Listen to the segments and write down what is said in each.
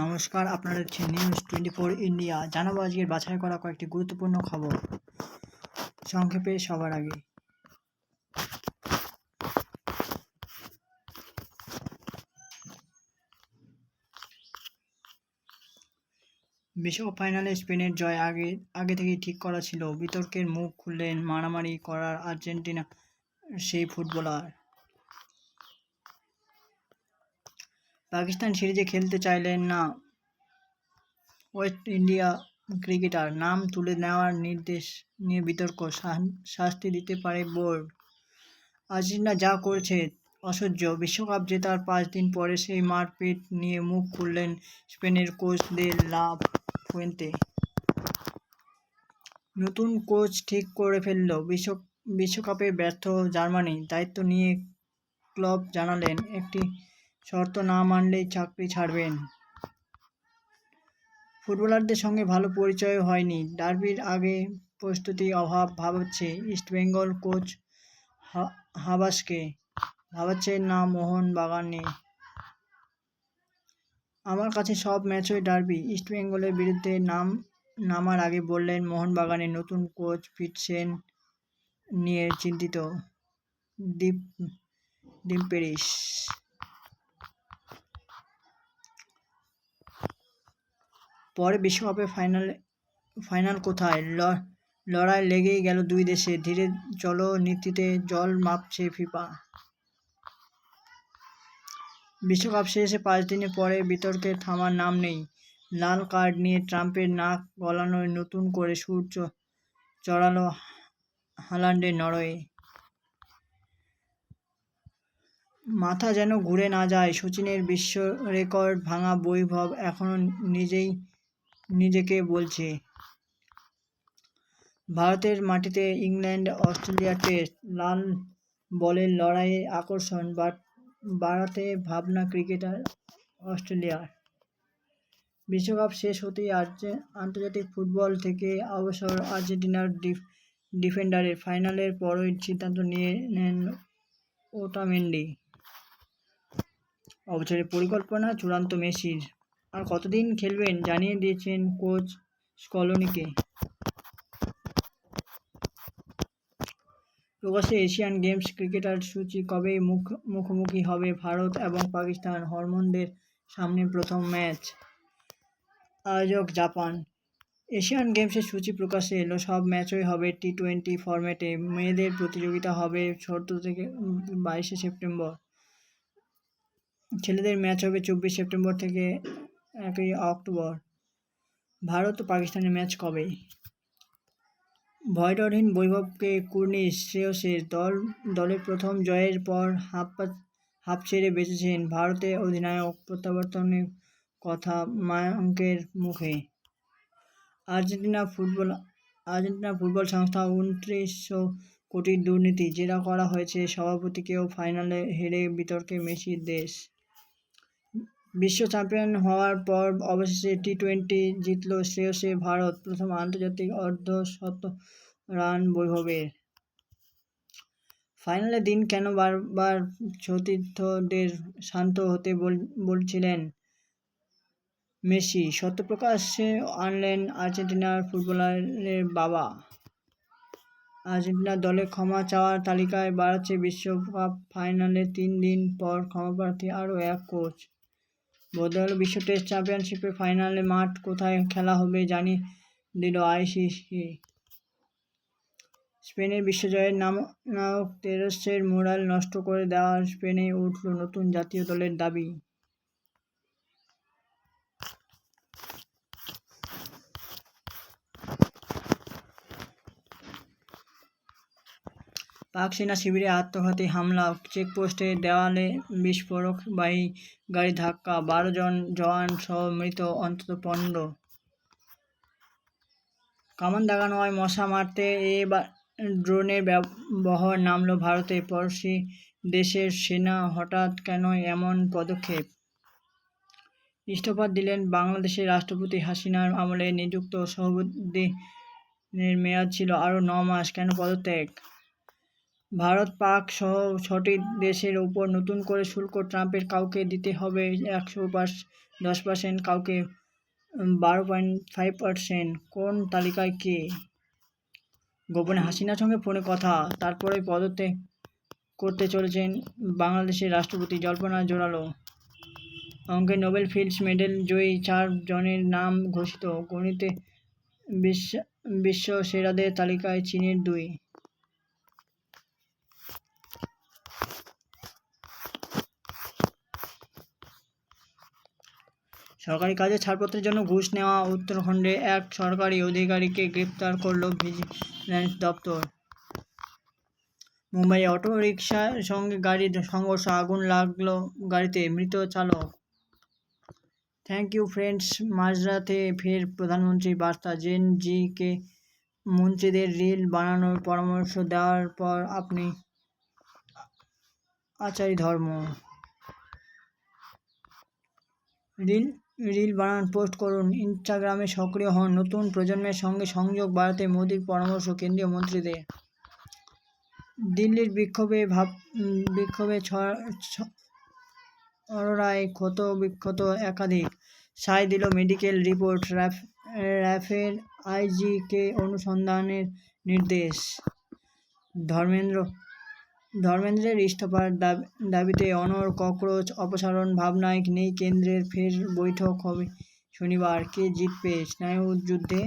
নমস্কার, আপনারা দেখছেন নিউজ 24 ইন্ডিয়া। জানাবো আজকের বাছাই করা কয়েকটি গুরুত্বপূর্ণ খবর। সংক্ষেপে সবার আগে বিশ্বকাপ ফাইনালে স্পেনের জয় আগে থেকেই ঠিক করা ছিল। বিতর্কের মুখ খুললেন মারামারি করার আর্জেন্টিনা সেই ফুটবলার। পাকিস্তান সিরিজে খেলতে চাইলেন না ওয়েস্ট ইন্ডিয়া ক্রিকেটার, নাম তুলে নেওয়ার নির্দেশ নিয়ে বিতর্ক, শাস্তি দিতে পারে বোর্ড। আর্জেন্টিনা যা করেছে অসহ্য। বিশ্বকাপ জেতার 5 দিন পরে সেই মারপিট নিয়ে মুখ খুললেন স্পেনের কোচ দে লা ফুয়েন্তে। নতুন কোচ ঠিক করে ফেলল বিশ্বকাপে ব্যর্থ জার্মানি। দায়িত্ব নিয়ে ক্লপ জানালেন, একটি শর্ত না মানলেই চাকরি ছাড়বেন। ফুটবলারদের সঙ্গে ভালো পরিচয় হয়নি। ডার্বির আগে প্রস্তুতি অভাব ভাবাচ্ছে ইস্টবেঙ্গল কোচ হাবাসকে, ভাবাচ্ছেন না মোহন বাগানে। আমার কাছে সব ম্যাচই ডার্বি, ইস্টবেঙ্গলের বিরুদ্ধে নামার আগে বললেন মোহনবাগানের নতুন কোচ ফিরছেন নিয়ে চিন্তিত ডিম্পেরিস। পরে বিশ্বকাপে ফাইনাল কোথায়, লড়াই লেগেই গেল দুই দেশে। ধীরে চলো নীতিতে জল মাপছে ফিফা। বিশ্বকাপ শেষে 5 দিনের পরে বিতর্কে থামার নাম নেই। লাল কার্ড নিয়ে ট্রাম্পের নাক গলানোয় নতুন করে সুর চড়ালো হালান্ডের নরওয়ে। মাথা যেন ঘুরে না যায় সচিনের, বিশ্ব রেকর্ড ভাঙা বৈভব এখনও নিজেকে বলছে। ভারতের মাটিতে ইংল্যান্ড অস্ট্রেলিয়া টেস্ট, লাল বলের লড়াইয়ে আকর্ষণ বাড়াতে ভাবনা ক্রিকেটার অস্ট্রেলিয়ার। বিশ্বকাপ শেষ হতেই আন্তর্জাতিক ফুটবল থেকে অবসর আর্জেন্টিনার ডিফেন্ডারের। ফাইনালের পরই সিদ্ধান্ত নিয়ে নেন ওটামেন্ডি। অবসরের পরিকল্পনা চূড়ান্ত মেসির। আর কতদিন খেলবেন জানিয়ে দিয়েছেন কোচ স্কলোনিকে। প্রকাশ্যে এশিয়ান গেমস ক্রিকেটার সূচি কবে মুখোমুখি হবে ভারত এবং পাকিস্তান। হরমনদের সামনে প্রথম ম্যাচ। আয়োজক জাপান। এশিয়ান গেমসের সূচি প্রকাশে এলো। সব ম্যাচই হবে T20 ফরম্যাটে। মেয়েদের প্রতিযোগিতা হবে 14 থেকে 22 সেপ্টেম্বর। ছেলেদের ম্যাচ হবে 24 সেপ্টেম্বর থেকে 1 অক্টোবর। ভারত ও পাকিস্তানের ম্যাচ কবে? ভয়ডরহীন বৈভবকে কুর্নিশ শ্রেয়সের। দলের প্রথম জয়ের পর হাঁপ ছেড়ে বেঁচেছেন ভারতে অধিনায়ক। প্রত্যাবর্তনের কথা মায়াঙ্কের মুখে। আর্জেন্টিনা ফুটবল সংস্থা 2900 কোটির দুর্নীতি জেরা করা হয়েছে সভাপতিকেও। ফাইনালে হেরে বিতর্কে মেসির দেশ। বিশ্ব চ্যাম্পিয়ন হওয়ার পর অবশেষে T20 জিতল শ্রেয়সে ভারত। প্রথম আন্তর্জাতিক অর্ধশত রান বৈভবের। ফাইনালের দিন কেন বারবার সতীর্থদের শান্ত হতে বলছিলেন মেসি, সত্যপ্রকাশ্যে আনলেন আর্জেন্টিনার ফুটবলারের বাবা। আর্জেন্টিনা দলে ক্ষমা চাওয়ার তালিকায় বাড়াচ্ছে বিশ্বকাপ ফাইনালের 3 দিন পর ক্ষমাপ্রার্থী আরও এক কোচ। বদলে হলো বিশ্ব টেস্ট চ্যাম্পিয়নশিপের ফাইনালে মাঠ কোথায় খেলা হবে জানিয়ে দিল ICC। স্পেনের বিশ্বজয়ের নায়ক তেরেসের মোরাল নষ্ট করে দেওয়ার স্পেনে উঠল নতুন জাতীয় দলের দাবি। পাক সেনা শিবিরে আত্মঘাতী হামলা, চেকপোস্টে দেওয়ালে বিস্ফোরকবাহী গাড়ি ধাক্কা, 12 জন জওয়ান সহ মৃত অন্তত 15। কামান দাগানো হয় মশা মারতে, ড্রোনের বহর নামল ভারতে। পড়শি দেশের সেনা হঠাৎ কেন এমন পদক্ষেপ? ইস্তফা দিলেন বাংলাদেশের রাষ্ট্রপতি। হাসিনার আমলে নিযুক্ত সোহরাবুদ্দিনের মেয়াদ ছিল আরও 9 মাস, কেন পদত্যাগ? ভারত পাক সহ 6টি দেশের উপর নতুন করে শুল্ক ট্রাম্পের কাউকে দিতে হবে 10%, কাউকে 12.5%। কোন তালিকায় কে? গোপনে হাসিনার সঙ্গে ফোনে কথা, তারপরে পদত্যাগ করতে চলেছেন বাংলাদেশের রাষ্ট্রপতি, জল্পনা জোরালো। অঙ্কে নোবেল ফিল্ডস মেডেল জয়ী 4 জনের নাম ঘোষিত, গণিতে বিশ্ব সেরাদের তালিকায় চীনের 2। সরকারি কাজে ছাড়পত্রের জন্য ঘুষ নেওয়া উত্তরাখণ্ডে এক সরকারি অধিকারীকে গ্রেপ্তার করল ভিজিল্যান্স দপ্তর। মুম্বাইয়ে অটো রিকশার সঙ্গে গাড়ির সংঘর্ষ, আগুন লাগলো গাড়িতে, মৃত চালক। Thank you friends. মাঝরাতে ফের প্রধানমন্ত্রীর বার্তা, জেন জিকে মন্ত্রীদের রিল বানানোর পরামর্শ দেওয়ার পর আপনি আচারী ধর্ম। রিল বানান, পোস্ট করুন, ইনস্টাগ্রামে সক্রিয় হন। নতুন প্রজন্মের সঙ্গে সংযোগ বাড়াতে মোদির পরামর্শ কেন্দ্রীয় মন্ত্রীদের। দিল্লির বিক্ষোভে ছড়ায় ক্ষত বিক্ষত একাধিক। সায় দিল মেডিকেল রিপোর্ট, র্যাফের আইজিকে অনুসন্ধানের নির্দেশ। ধর্মেন্দ্রের ইস্তফার দাবিতে অনড় ককরোচ অপসারণ ভাবনায় নেই কেন্দ্রের, ফের বৈঠক হবে শনিবার। কে জিতবে স্নায়ুযুদ্ধে?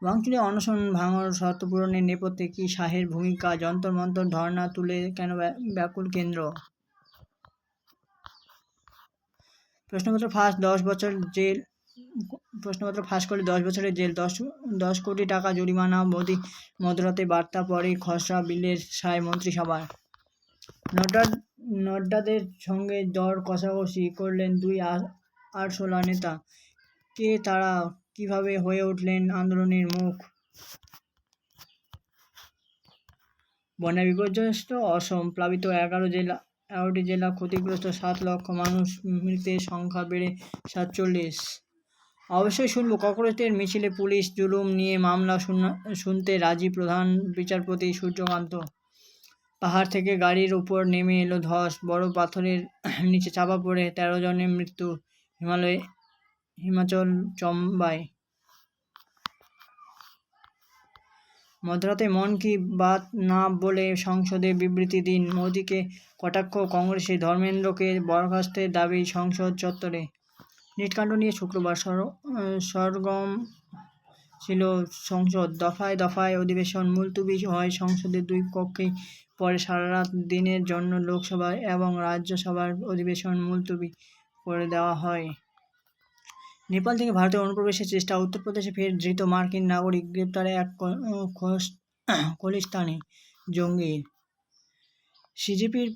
ওয়াংচুরে অনশন ভাঙার শর্ত পূরণের নেপথ্যে কি শাহের ভূমিকা? যন্তর মন্তর ধর্ণা তুলে কেন ব্যাকুল কেন্দ্র? প্রশ্নপত্র ফাঁস 10 বছর জেল, প্রশ্নপত্র ফাঁস করলে 10 বছরের জেল, 10 কোটি টাকা জরিমানা। মোদি মধ্যরাতে বার্তা পরে খসড়া বিলের সায় মন্ত্রিসভার। নড্ডাদের সঙ্গে দর কষাকষি করলেন 2 আরশোলা নেতা। কে তারা, কিভাবে হয়ে উঠলেন আন্দোলনের মুখ? বন্যা বিপর্যস্ত অসম, প্লাবিত 11টি জেলা, ক্ষতিগ্রস্ত 7 লক্ষ মানুষ, মৃতের সংখ্যা বেড়ে 47। অবশ্যই শুনবো ককরোচদের মিছিলে পুলিশ জুলুম নিয়ে মামলা শুনতে রাজি প্রধান বিচারপতি সূর্যকান্ত। পাহাড় থেকে গাড়ির উপর নেমে এলো ধস, বড় পাথরের নিচে চাপা পড়ে 13 জনের মৃত্যু হিমাচল চম্বায়। মধ্যরাতে মন কি বাত না বলে সংসদে বিবৃতি দিন, মোদিকে কটাক্ষ কংগ্রেসে। ধর্মেন্দ্রকে বরখাস্তের দাবি সংসদ চত্বরে। নিটকাণ্ড নিয়ে শুক্রবার সরগরম ছিল সংসদ, দফায় দফায় অধিবেশন মুলতুবি হয় সংসদের 2 কক্ষেই। পরে সারা রাত দিনের জন্য লোকসভা এবং রাজ্যসভার অধিবেশন মুলতুবি করে দেওয়া হয়। নেপাল থেকে ভারতে অনুপ্রবেশের চেষ্টা, উত্তরপ্রদেশে ফের ধৃত মার্কিন নাগরিক, গ্রেপ্তারে এক খলিস্তানি জঙ্গির। সিজেপির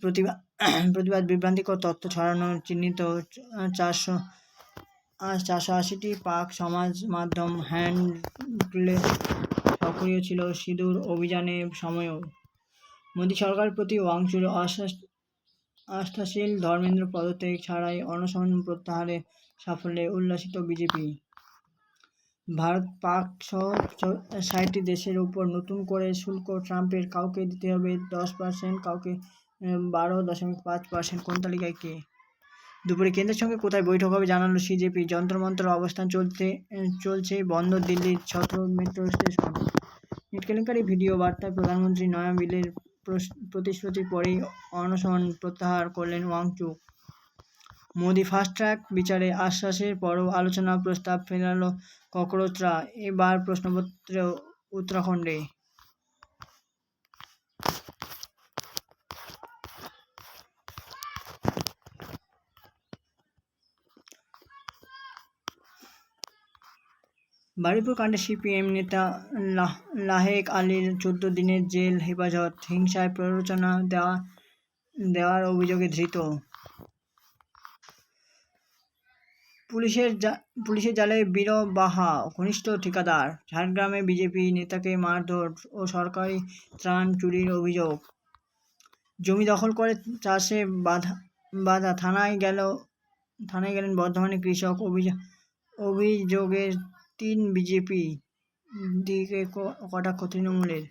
প্রতিবাদ বিভ্রান্তিকর তথ্য ছড়ানো, চিহ্নিত 480টি পাক সমাজ মাধ্যম হ্যান্ডেলে সক্রিয় ছিল সিঁদুর অভিযানের সময়ও। মোদী সরকারের প্রতি ওয়াংচুরে আস্থাশীল ধর্মেন্দ্র পদত্যাগ ছাড়াই অনশন প্রত্যাহারে সাফল্যে উল্লাসিত বিজেপি। ভারত পাক সহ 60টি দেশের উপর নতুন করে শুল্ক ট্রাম্পের কাউকে দিতে হবে 10%, কাউকে 12.5%। কোন তালিকায় কে? দুপুরে কেন্দ্রের সঙ্গে কোথায় বৈঠক হবে জানালো সিজেপি। যন্ত্রমন্ত্র অবস্থান চলছে বন্ধ দিল্লির 17 মেট্রো স্টেশন। নিট কেলেঙ্কারি ভিডিও বার্তায় প্রধানমন্ত্রী নয়া বিলের প্রতিশ্রুতির পরেই অনশন প্রত্যাহার করলেন ওয়াংচুক। মোদি ফাস্ট ট্র্যাক বিচারে আশ্বাসের পরও আলোচনা প্রস্তাব ফেরাল ককরোচরা। এবার প্রশ্নপত্রে উত্তরাখণ্ডে। বারুইপুর কাণ্ডে সিপিএম নেতা লাহেক আলীর 14 দিনের জেল হেফাজত, হিংসায় প্ররোচনা দেওয়ার অভিযোগে ধৃত। পুলিশের জালে বীরবাহা, ঘনিষ্ঠ ঠিকাদার। ঝাড়গ্রামে বিজেপি নেতাকে মারধর ও সরকারি ত্রাণ চুরির অভিযোগ। জমি দখল করে চাষে বাধা, থানায় গেলেন বর্ধমানে কৃষক। অভিযোগের 3 বিজেপি দিকে কটাক্ষ তৃণমূলের।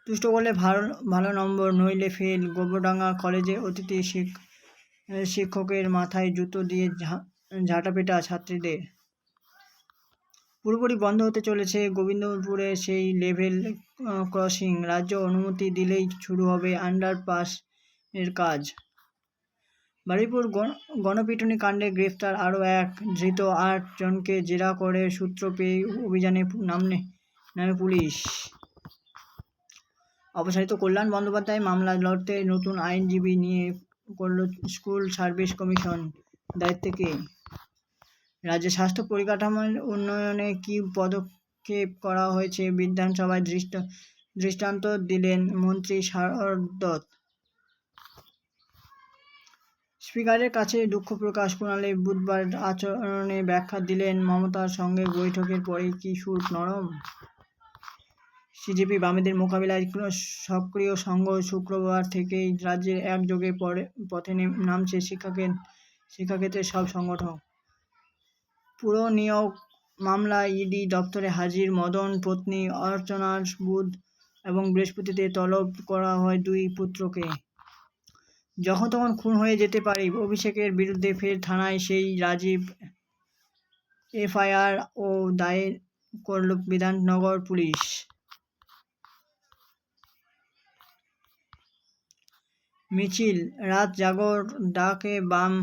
তুষ্ট করলে ভালো ভালো নম্বর, নইলে ফেল। গোবরডাঙ্গা কলেজে অতিথি শিক্ষকের মাথায় জুতো দিয়ে ঝাঁটাপেটা ছাত্রীদের। পুরোপুরি বন্ধ হতে চলেছে গোবিন্দপুরে সেই লেভেল ক্রসিং। রাজ্য অনুমতি দিলেই শুরু হবে আন্ডারপাস এর কাজ। বারুইপুর গণপিটুনি কাণ্ডে গ্রেফতার আরও এক ধৃত, 8 জনকে জেরা করে সূত্র পেয়ে অভিযানে নামে পুলিশ। অপসারিত কল্যাণ বন্দ্যোপাধ্যায় মামলা লড়তে নতুন আইনজীবী নিয়ে করল স্কুল সার্ভিস কমিশন। দায়িত্বে কে? রাজ্যের স্বাস্থ্য পরিকাঠামোর উন্নয়নে কী পদক্ষেপ করা হয়েছে বিধানসভায় দৃষ্টান্ত দিলেন মন্ত্রী শারদ দত্ত। স্পিকারের কাছে দুঃখ প্রকাশ কুণালে বুধবার আচরণে ব্যাখ্যা দিলেন মমতার সঙ্গে বৈঠকের পরেই কি সুর নরম? সিজেপি বামেদের মোকাবিলায় সক্রিয় সংঘ। শুক্রবার থেকেই রাজ্যের একযোগে পথে নামছে শিক্ষাক্ষেত্রের সব সংগঠন। পুরো নিয়োগ মামলায় ইডি দপ্তরে হাজির মদন। পত্নী অর্চনার বুধ এবং বৃহস্পতিতে তলব করা হয় 2 পুত্রকে। যখন তখন খুন হয়ে যেতে পারি অভিষেকের বিরুদ্ধে ফের থানায় সেই রাজীব। এফআইআর ও দায়ের করল বিধাননগর পুলিশ। মিছিল, রাত জাগর ডাকে বাম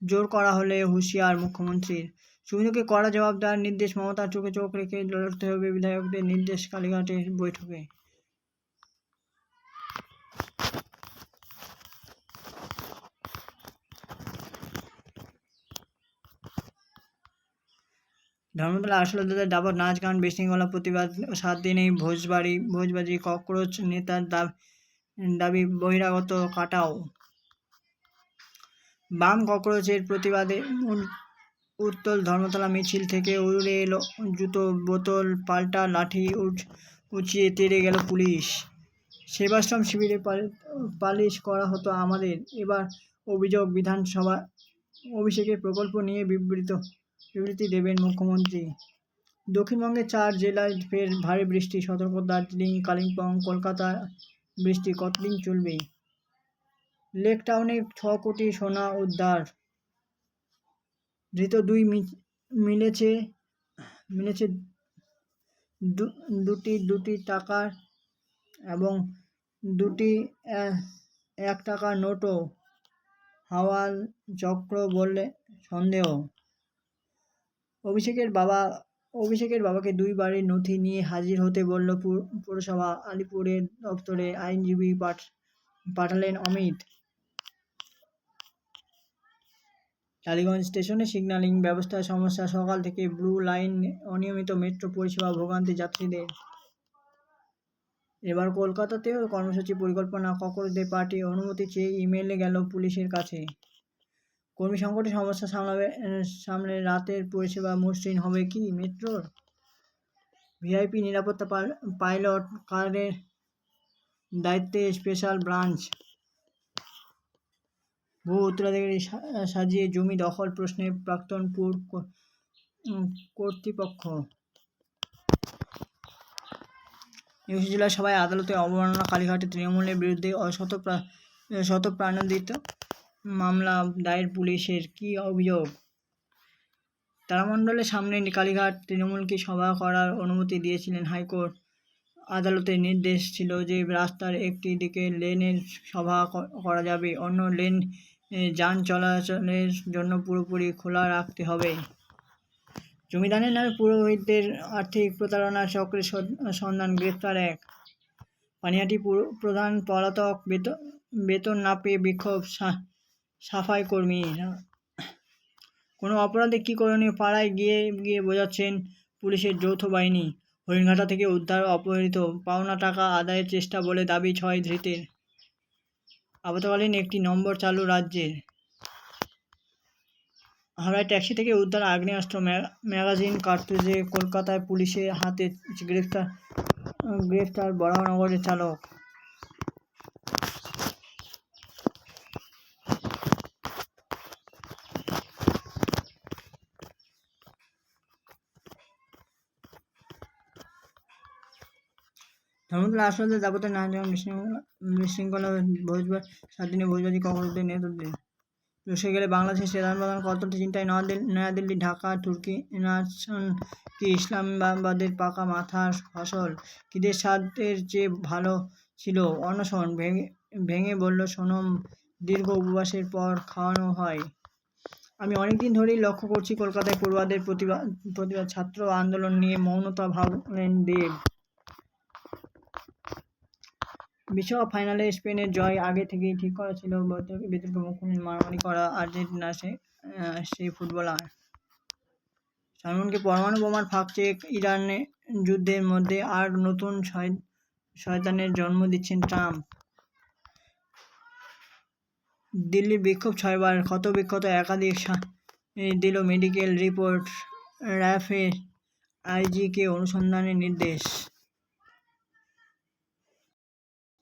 জোর করা হলে হুঁশিয়ার মুখ্যমন্ত্রীর। শুভেন্দুকে কড়া জবাব দেওয়ার নির্দেশ মমতার। চোখে চোখ রেখে লড়তে হবে বিধায়কদের নির্দেশ কালীঘাটের বৈঠকে। ধর্মতলা আসলদাদের দাবত নাচ গান বিশৃঙ্খলা প্রতিবাদ 7 দিনেই ভোজবাজি ককরোচ নেতার দাবি বহিরাগত কাটাও। বাম ককরোচের প্রতিবাদে উত্তল ধর্মতলা মিছিল থেকে উড়ে এলো জুতো, বোতল, পাল্টা লাঠি উঁচিয়ে তেড়ে গেল পুলিশ। সেবাশ্রম শিবিরে পালিশ করা হতো আমাদের। এবার অভিযোগ বিধানসভা অভিষেকের প্রকল্প নিয়ে বিবৃতি দেবেন মুখ্যমন্ত্রী। দক্ষিণবঙ্গের 4 জেলায় ফের ভারী বৃষ্টি সতর্ক। দার্জিলিং, কালিম্পং, কলকাতায় বৃষ্টি কতদিন চলবে? লেক টাউনে 6 কোটি সোনা উদ্ধার। ধৃত 2 মিলেছে দুটি টাকার এবং 2টি 1 টাকার নোটও। হাওয়াল চক্র বললে সন্দেহ। অভিষেকের বাবাকে 2 বাড়ির নথি নিয়ে হাজির হতে বলল পুরসভা। আলিপুরের দপ্তরে আইনজীবী পাঠালেন অমিত। টালিগঞ্জ স্টেশনে সিগন্যালিং ব্যবস্থার সমস্যা। সকাল থেকে ব্লু লাইন অনিয়মিত মেট্রো পরিষেবা ভোগান্তি যাত্রীদের। এবার কলকাতাতেও কর্মসূচি পরিকল্পনা। ককরোচদের পার্টি অনুমতি চেয়ে ইমেলে গেল পুলিশের কাছে। কর্মী সংকটের সমস্যা সামলে রাতের পরিষেবা মসৃণ হবে কি মেট্রোর? ভিআইপি নিরাপত্তা পাইলট কারের দায়িত্বে স্পেশাল ব্রাঞ্চ। ভূ উত্তরাধিকারী সাজিয়ে জমি দখল প্রশ্নে প্রাক্তন পুর কর্তৃপক্ষ। 21 জুলাই সভায় আদালতে অবমাননা। কালীঘাটে তৃণমূলের বিরুদ্ধে শতপ্রাণোদিত মামলা দায়ের পুলিশের। কী অভিযোগ? তারামণ্ডলের সামনে কালীঘাট তৃণমূলকে সভা করার অনুমতি দিয়েছিলেন হাইকোর্ট। আদালতের নির্দেশ ছিল যে রাস্তার একটি দিকে লেনের সভা করা যাবে, অন্য লেন যান চলাচলের জন্য পুরোপুরি খোলা রাখতে হবে। জমিদানের নামে পুরোহিতদের আর্থিক প্রতারণার চক্রের সন্ধান। গ্রেফতার 1। পানিহাটি প্রধান পলাতক। বেতন না পেয়ে বিক্ষোভ সাফাই কর্মীরা। কোনো অপরাধে কী করণীয় পাড়ায় গিয়ে বোঝাচ্ছেন পুলিশের যৌথ বাহিনী। হরিণঘাটা থেকে উদ্ধার অপহৃত পাওনা টাকা আদায়ের চেষ্টা বলে দাবি 6 ধৃতের। আপাতকালীন একটি নম্বর চালু রাজ্যের। হাওড়ায় ট্যাক্সি থেকে উদ্ধার আগ্নেয়াস্ত্র, ম্যাগাজিন, কার্তুজে। কলকাতায় পুলিশের হাতে গ্রেফতার বরাহনগরের চালক। ধর্মতলা হাসপাতালে যাবতীয় নানা যেমন বিশৃঙ্খলা ভোজবাদ 7 দিনে ভোজবাজি কর্মসূচির নেতৃত্ব দেন। রসে গেলে বাংলাদেশের প্রধান কতটি চিন্তায় নয়াদিল্লি, ঢাকা, তুর্কি, নাচন কি ইসলামাবাদের পাকা মাথার ফসল? কি দেশ স্বাদের চেয়ে ভালো ছিল? অনশন ভেঙে বলল সোনম, দীর্ঘ উপবাসের পর খাওয়ানো হয়। আমি অনেকদিন ধরেই লক্ষ্য করছি কলকাতায় পড়ুয়াদের প্রতিবাদ ছাত্র আন্দোলন নিয়ে মৌনতা ভাবলেন দেব। বিশ্বকাপ ফাইনালে স্পেনের জয় আগে থেকেই ঠিক করা ছিল, বিতর্কে মুখ খুললেন মারামারি করা আর্জেন্টিনার সেই ফুটবলার। সালমানকে পরমাণু বোমার ফাঁক চেয়ে ইরানে যুদ্ধের মধ্যে আর নতুন শয়তানের জন্ম দিচ্ছেন ট্রাম্প। দিল্লির বিক্ষোভ 6 বার, ক্ষতবিক্ষত একাধিক দিল মেডিকেল রিপোর্ট, র্যাফের আইজিকে অনুসন্ধানের নির্দেশ।